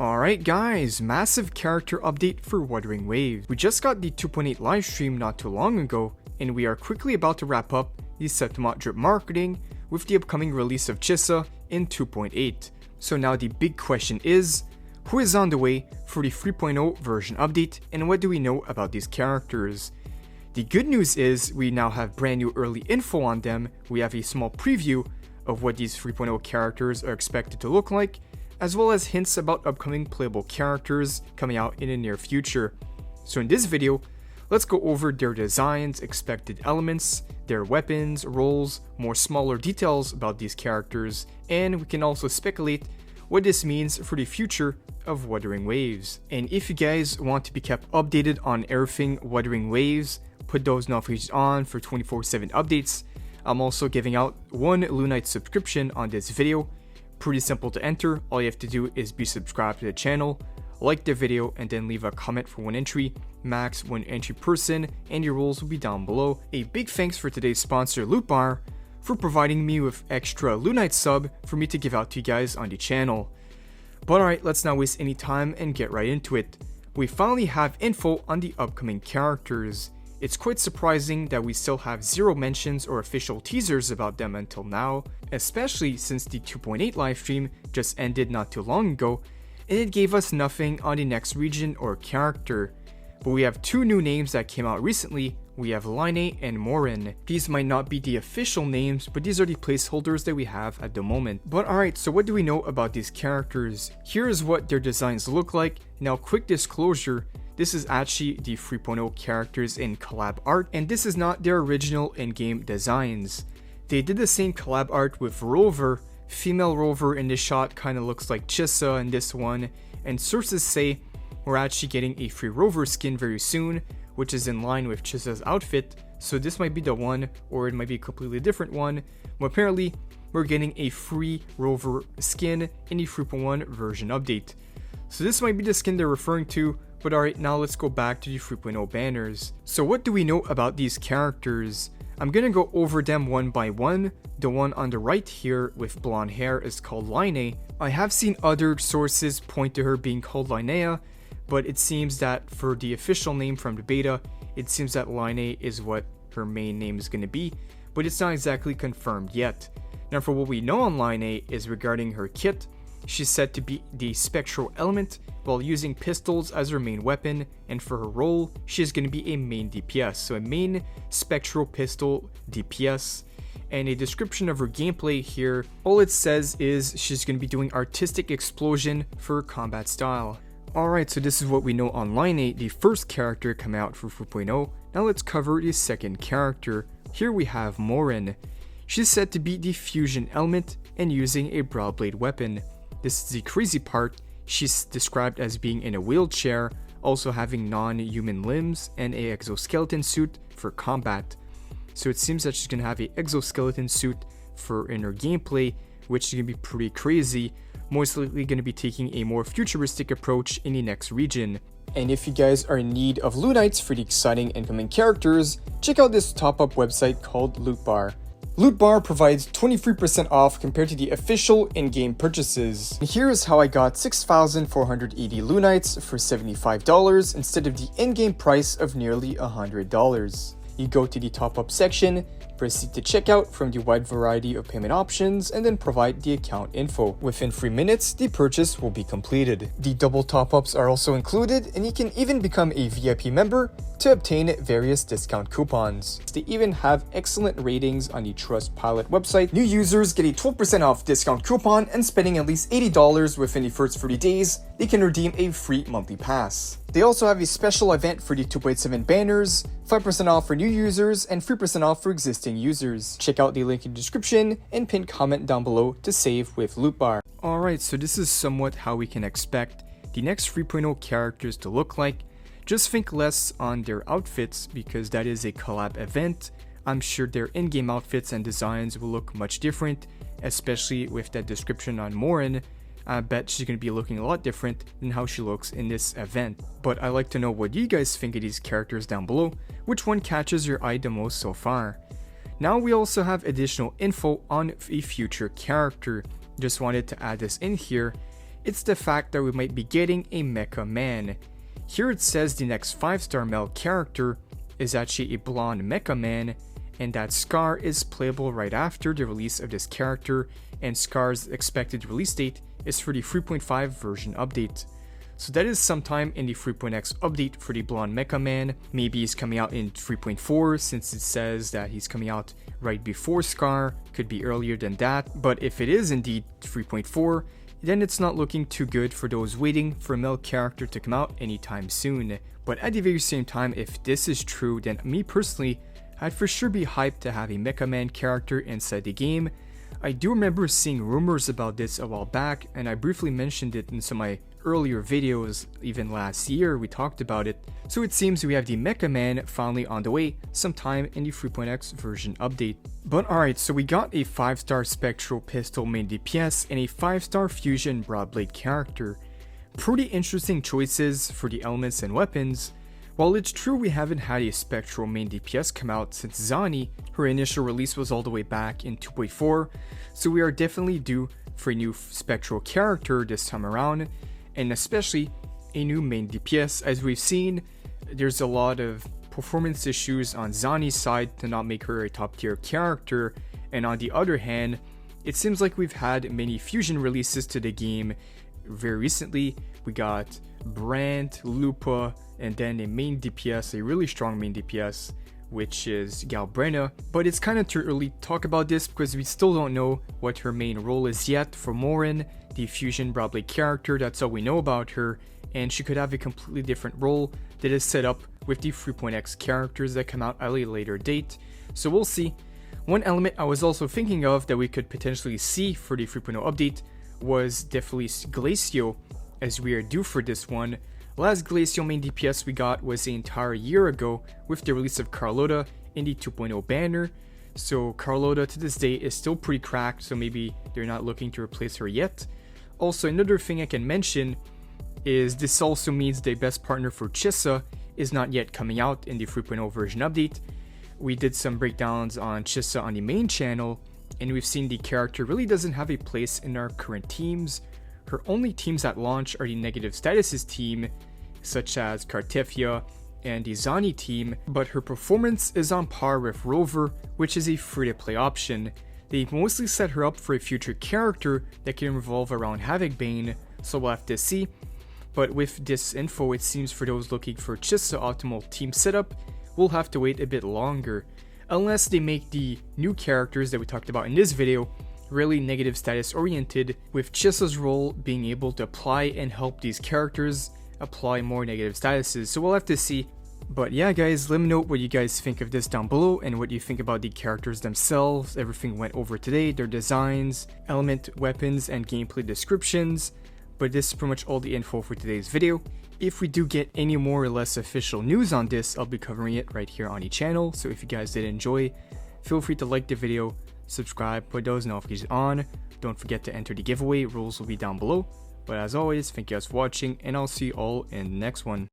Alright guys, massive character update for Wuthering Waves. We just got the 2.8 livestream not too long ago, and we are quickly about to wrap up the Septimonth drip marketing with the upcoming release of TEASER in 2.8. So now the big question is, who is on the way for the 3.0 version update, and what do we know about these characters? The good news is we now have brand new early info on them. We have a small preview of what these 3.0 characters are expected to look like, as well as hints about upcoming playable characters coming out in the near future. So in this video, let's go over their designs, expected elements, their weapons, roles, more smaller details about these characters, and we can also speculate what this means for the future of Wuthering Waves. And if you guys want to be kept updated on everything Wuthering Waves, put those notifications on for 24/7 updates. I'm also giving out one lunite subscription on this video. Pretty simple to enter. All you have to do is be subscribed to the channel, like the video, and then leave a comment for one entry, max one entry person, and your rules will be down below. A big thanks for today's sponsor Lootbar for providing me with extra lunite sub for me to give out to you guys on the channel. But alright, let's not waste any time and get right into it. We finally have info on the upcoming characters. It's quite surprising that we still have zero mentions or official teasers about them until now, especially since the 2.8 livestream just ended not too long ago, and it gave us nothing on the next region or character. But we have two new names that came out recently. We have Lunite and Morin. These might not be the official names, but these are the placeholders that we have at the moment. But alright, so what do we know about these characters? Here's what their designs look like. Now, quick disclosure, this is actually the 3.0 characters in collab art, and this is not their original in-game designs. They did the same collab art with Rover. Female Rover in this shot kind of looks like Chissa in this one, and sources say we're actually getting a free Rover skin very soon, which is in line with Chissa's outfit, so this might be the one, or it might be a completely different one, but apparently we're getting a free Rover skin in the 3.1 version update. So this might be the skin they're referring to. But alright, now let's go back to the 3.0 banners. So what do we know about these characters? I'm gonna go over them one by one. The one on the right here with blonde hair is called Line. I have seen other sources point to her being called Linnea, but it seems that for the official name from the beta, it seems that Line is what her main name is gonna be, but it's not exactly confirmed yet. Now for what we know on Line is regarding her kit. She's said to be the spectral element while using pistols as her main weapon, and for her role, she is going to be a main DPS, so a main spectral pistol DPS. And a description of her gameplay here, all it says is she's going to be doing artistic explosion for her combat style. Alright, so this is what we know on Line 8, the first character coming out for 4.0. Now let's cover the second character. Here we have Morin. She's said to be the fusion element and using a broadblade weapon. This is the crazy part. She's described as being in a wheelchair, also having non-human limbs and a exoskeleton suit for combat. So it seems that she's gonna have a exoskeleton suit for in her gameplay, which is gonna be pretty crazy. Most likely gonna be taking a more futuristic approach in the next region. And if you guys are in need of lunites for the exciting incoming characters, check out this top-up website called Lootbar. Lootbar provides 23% off compared to the official in-game purchases. And here is how I got 6,480 lunites for $75 instead of the in-game price of nearly $100. You go to the top-up section, proceed to checkout from the wide variety of payment options, and then provide the account info. Within 3 minutes, the purchase will be completed. The double top-ups are also included, and you can even become a VIP member to obtain various discount coupons. They even have excellent ratings on the Trustpilot website. New users get a 12% off discount coupon, and spending at least $80 within the first 30 days, they can redeem a free monthly pass. They also have a special event for the 2.7 banners, 5% off for new users, and 3% off for existing users. Check out the link in the description and pinned comment down below to save with Lootbar. Alright, so this is somewhat how we can expect the next 3.0 characters to look like. Just think less on their outfits because that is a collab event. I'm sure their in-game outfits and designs will look much different, especially with that description on Morin. I bet she's going to be looking a lot different than how she looks in this event. But I'd like to know what you guys think of these characters down below. Which one catches your eye the most so far? Now we also have additional info on a future character. Just wanted to add this in here. it's the fact that we might be getting a mecha man. Here it says the next 5-star male character is actually a blonde mecha man, and that Scar is playable right after the release of this character, and Scar's expected release date is for the 3.5 version update. So that is sometime in the 3.x update for the blonde mecha man. Maybe he's coming out in 3.4 since it says that he's coming out right before Scar, could be earlier than that, but if it is indeed 3.4, then it's not looking too good for those waiting for a male character to come out anytime soon. But at the very same time, if this is true, then me personally, I'd for sure be hyped to have a Mecha Man character inside the game. I do remember seeing rumors about this a while back, and I briefly mentioned it in some of my earlier videos, even last year we talked about it. So it seems we have the Mecha Man finally on the way sometime in the 3.x version update. But alright, so we got a 5-star Spectral Pistol main DPS and a 5-star Fusion Broadblade character. Pretty interesting choices for the elements and weapons. While it's true we haven't had a Spectral main DPS come out since Zani, her initial release was all the way back in 2.4, so we are definitely due for a new Spectral character this time around, and especially a new main DPS. As we've seen, there's a lot of performance issues on Zani's side to not make her a top tier character, and on the other hand, it seems like we've had many fusion releases to the game very recently. We got Brand, Lupa, and then a main DPS, a really strong main DPS, which is Galbrena. But it's kind of too early to talk about this because we still don't know what her main role is yet. For Morin, the Fusion Broadblade character, that's all we know about her, and she could have a completely different role that is set up with the 3.x characters that come out at a later date. So we'll see. One element I was also thinking of that we could potentially see for the 3.0 update was definitely Glacio, as we are due for this one. Last Glacio main DPS we got was an entire year ago with the release of Carlotta in the 2.0 banner. So Carlotta to this day is still pretty cracked, so maybe they're not looking to replace her yet. Also, another thing I can mention is this also means the best partner for Chissa is not yet coming out in the 3.0 version update. We did some breakdowns on Chissa on the main channel, and we've seen the character really doesn't have a place in our current teams. Her only teams at launch are the negative statuses team, such as Cartefia and the Zani team, but her performance is on par with Rover, which is a free-to-play option. They mostly set her up for a future character that can revolve around Havocbane, so we'll have to see. But with this info, it seems for those looking for Chissa optimal team setup, we'll have to wait a bit longer, unless they make the new characters that we talked about in this video really negative status oriented, with Chissa's role being able to apply and help these characters apply more negative statuses. So we'll have to see. But yeah guys, let me know what you guys think of this down below and what you think about the characters themselves, everything went over today, their designs, element, weapons, and gameplay descriptions. But this is pretty much all the info for today's video. If we do get any more or less official news on this, I'll be covering it right here on the channel. So if you guys did enjoy, feel free to like the video, subscribe, put those notifications on. Don't forget to enter the giveaway, rules will be down below. But as always, thank you guys for watching, and I'll see you all in the next one.